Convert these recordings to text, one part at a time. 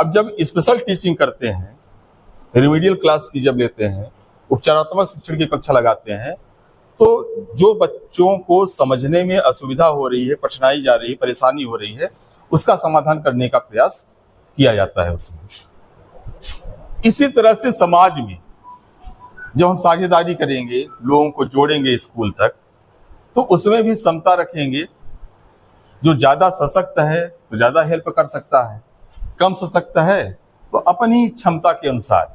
अब जब special teaching करते हैं, रिमीडियल क्लास की जब लेते हैं, उपचारात्मक शिक्षण की कक्षा लगाते हैं, तो जो बच्चों को समझने में असुविधा हो रही है, कठिनाई जा रही है, परेशानी हो रही है, उसका समाधान करने का प्रयास किया जाता है उसमें। इसी तरह से समाज में जब हम साझेदारी करेंगे, लोगों को जोड़ेंगे स्कूल तक, तो उसमें भी समता रखेंगे। जो ज्यादा सशक्त है तो ज्यादा हेल्प कर सकता है, कम सशक्त है तो अपनी क्षमता के अनुसार।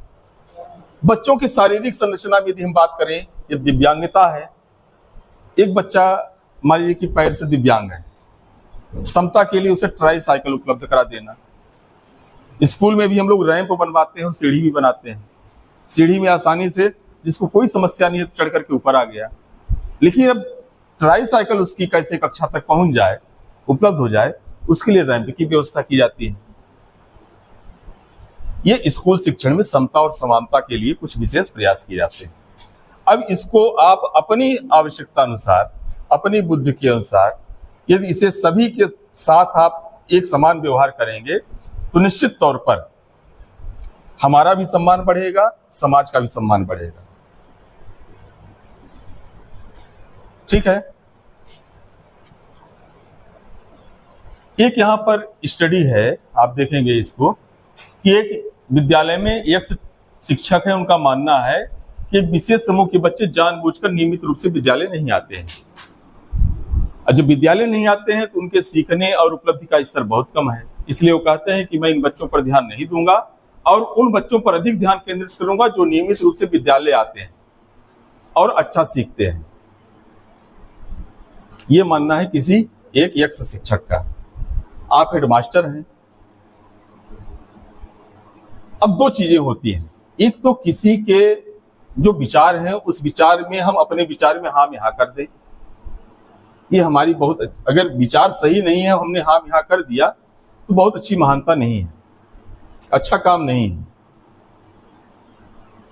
बच्चों की शारीरिक संरचना में यदि हम बात करें, ये दिव्यांगता है, एक बच्चा मान लीजिए कि पैर से दिव्यांग है, समता के लिए उसे ट्राई साइकिल उपलब्ध करा देना। स्कूल में भी हम लोग रैंप बनवाते हैं और सीढ़ी भी बनाते हैं। सीढ़ी में आसानी से, जिसको कोई समस्या नहीं है, चढ़ करके ऊपर आ गया। लेकिन अब ट्राई साइकिल उसकी कैसे कक्षा तक पहुंच जाए, उपलब्ध हो जाए, उसके लिए रैंप की व्यवस्था की जाती है। ये स्कूल शिक्षण में समता और समानता के लिए कुछ विशेष प्रयास किए जाते हैं। अब इसको आप अपनी आवश्यकता अनुसार, अपनी बुद्धि के अनुसार, यदि इसे सभी के साथ आप एक समान व्यवहार करेंगे तो निश्चित तौर पर हमारा भी सम्मान बढ़ेगा, समाज का भी सम्मान बढ़ेगा। ठीक है। एक यहां पर स्टडी है, आप देखेंगे इसको, कि एक विद्यालय में एक शिक्षक है, उनका मानना है कि एक विशेष समूह के बच्चे जानबूझकर नियमित रूप से विद्यालय नहीं आते हैं। और जब विद्यालय नहीं आते हैं तो उनके सीखने और उपलब्धि का स्तर बहुत कम है। इसलिए वो कहते हैं कि मैं इन बच्चों पर ध्यान नहीं दूंगा और उन बच्चों पर अधिक ध्यान केंद्रित करूंगा जो नियमित रूप से विद्यालय आते हैं और अच्छा सीखते हैं। ये मानना है किसी एक यक्ष शिक्षक का। आप हेडमास्टर हैं। अब दो चीजें होती हैं, एक तो किसी के जो विचार हैं उस विचार में हम अपने विचार में हाँ में हाँ कर दें। ये हमारी बहुत, अगर विचार सही नहीं है, हमने हाँ में हाँ कर दिया तो बहुत अच्छी महानता नहीं है, अच्छा काम नहीं है।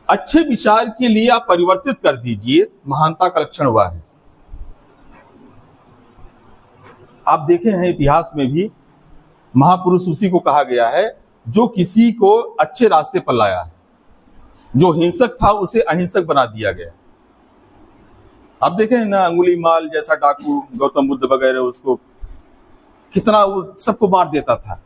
अच्छे विचार के लिए आप परिवर्तित कर दीजिए, महानता का लक्षण हुआ है। आप देखे हैं इतिहास में भी महापुरुष उसी को कहा गया है जो किसी को अच्छे रास्ते पर लाया है। जो हिंसक था उसे अहिंसक बना दिया गया। आप देखें ना, अंगुलीमाल जैसा डाकू, गौतम बुद्ध वगैरह, उसको कितना वो सबको मार देता था,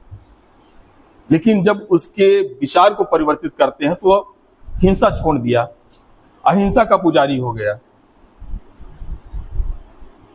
लेकिन जब उसके विचार को परिवर्तित करते हैं तो हिंसा छोड़ दिया, अहिंसा का पुजारी हो गया।